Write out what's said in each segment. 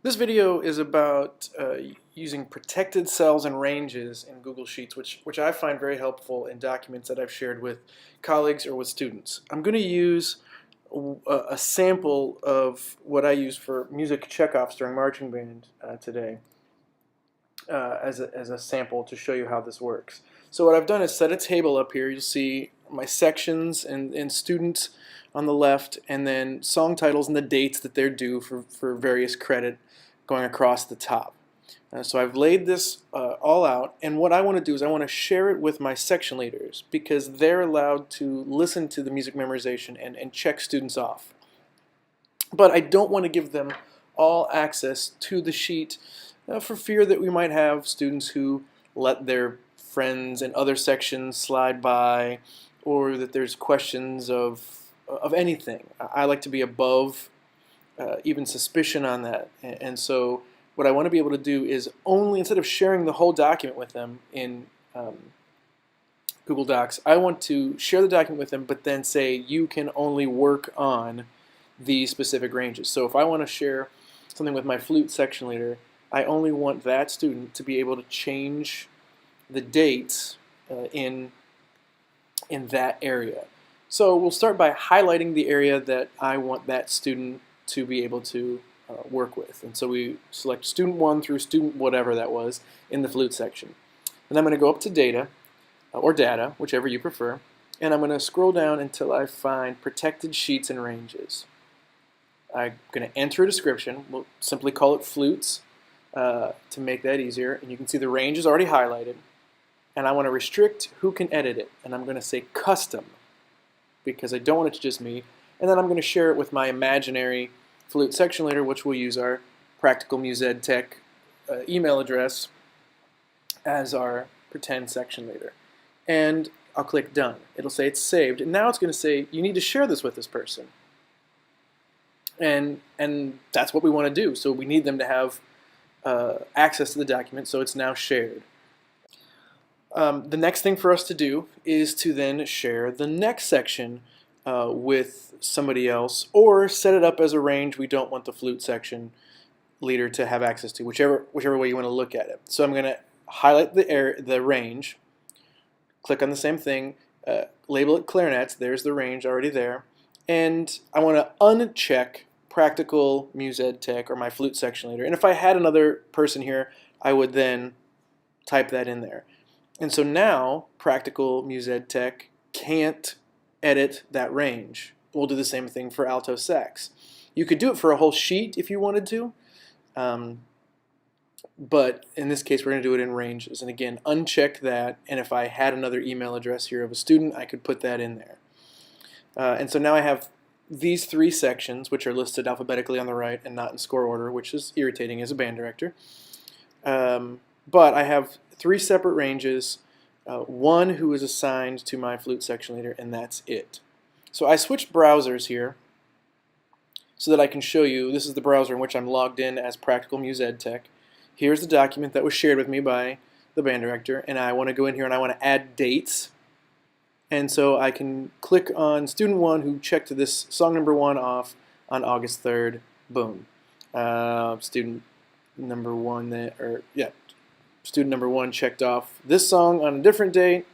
This video is about using protected cells and ranges in Google Sheets, which I find very helpful in documents that I've shared with colleagues or with students. I'm going to use a sample of what I use for music checkoffs during marching band today as a sample to show you how this works. So what I've done is set a table up here. You'll see my sections and students on the left, and then song titles and the dates that they're due for various credit going across the top. So I've laid this all out, and what I want to do is I want to share it with my section leaders because they're allowed to listen to the music memorization and check students off. But I don't want to give them all access to the sheet for fear that we might have students who let their friends in other sections slide by, or that there's questions of anything. I like to be above even suspicion on that, and so what I want to be able to do is only, instead of sharing the whole document with them in Google Docs, I want to share the document with them, but then say you can only work on these specific ranges. So if I want to share something with my flute section leader, I only want that student to be able to change the dates in that area. So we'll start by highlighting the area that I want that student to be able to work with. And so we select student 1 through student whatever that was in the flute section. And I'm going to go up to data, or data, whichever you prefer, and I'm going to scroll down until I find protected sheets and ranges. I'm going to enter a description. We'll simply call it flutes to make that easier. And you can see the range is already highlighted. And I want to restrict who can edit it. And I'm going to say custom because I don't want it to just me. And then I'm going to share it with my imaginary flute section leader, which will use our Practical Muse Ed Tech email address as our pretend section leader. And I'll click done. It'll say it's saved. And now it's going to say you need to share this with this person. And that's what we want to do. So we need them to have access to the document, so it's now shared. The next thing for us to do is to then share the next section with somebody else, or set it up as a range we don't want the flute section leader to have access to, whichever way you want to look at it. So I'm going to highlight the range, click on the same thing, label it clarinets. There's the range already there, and I want to uncheck Practical Muse Ed Tech or my flute section leader. And if I had another person here, I would then type that in there. And so now Practical Muse Ed Tech can't edit that range. We'll do the same thing for alto sax. You could do it for a whole sheet if you wanted to, but in this case we're going to do it in ranges. And again, uncheck that, and if I had another email address here of a student, I could put that in there. And so now I have these 3 sections, which are listed alphabetically on the right and not in score order, which is irritating as a band director. But I have 3 separate ranges, one who is assigned to my flute section leader, and that's it. So I switched browsers here so that I can show you. This is the browser in which I'm logged in as Practical Muse Ed Tech. Here's the document that was shared with me by the band director, and I want to go in here and I want to add dates. And so I can click on student 1 who checked this song number 1 off on August 3rd. Boom. Student number 1 student number 1 checked off this song on a different date.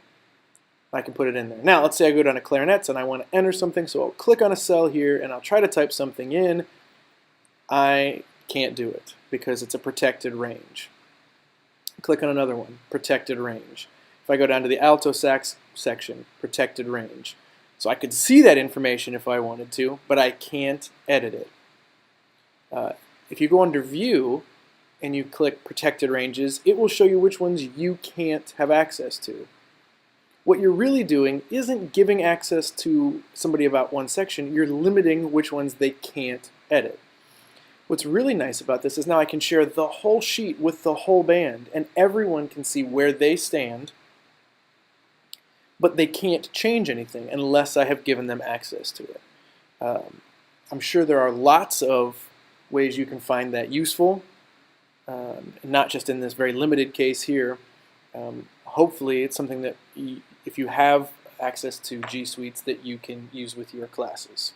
I can put it in there. Now let's say I go down to clarinets and I want to enter something, so I'll click on a cell here and I'll try to type something in. I can't do it because it's a protected range. Click on another one, protected range. If I go down to the alto sax section, protected range. So I could see that information if I wanted to, but I can't edit it. If you go under View and you click Protected Ranges, it will show you which ones you can't have access to. What you're really doing isn't giving access to somebody about one section, you're limiting which ones they can't edit. What's really nice about this is now I can share the whole sheet with the whole band, and everyone can see where they stand, but they can't change anything unless I have given them access to it. I'm sure there are lots of ways you can find that useful, not just in this very limited case here. Hopefully it's something that if you have access to G Suites that you can use with your classes.